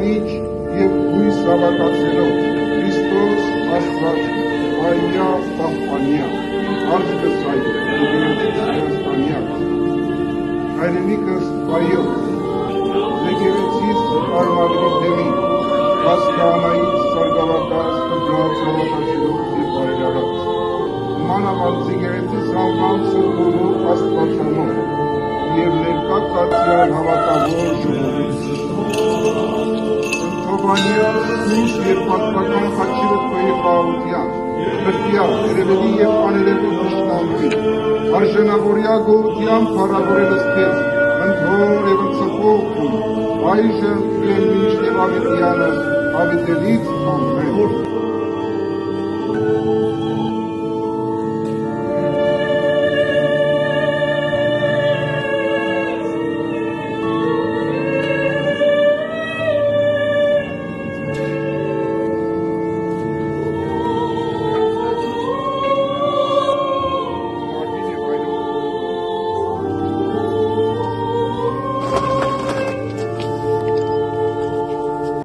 Աստվածանիչ և հույս հավատացելով, Քրիստոս Աստված հայրյա պահպանյա, արձգսայր Հայաստանյա, հայրենիքս վայոց, եկեղեցիս արմագրի դեմի, հասկանայից սարգավակած կրգած հավատացելով և բարերարած, մանավանդ եկեղեցիս անվան սրբորու աստվածամոր և ներկա կացյալ հավատավոր ժողովից։ Ընթովանյա սուրբ և պատմական խաչիրը խաղաղության, բրտյա, երևելի և աներևու դաշնամվի, արժանավորյա գողության փառավորելս քեզ, ընթոր և ընծխող քույր, այժմ և մինչև ավետյանը, ավետելից ամեն։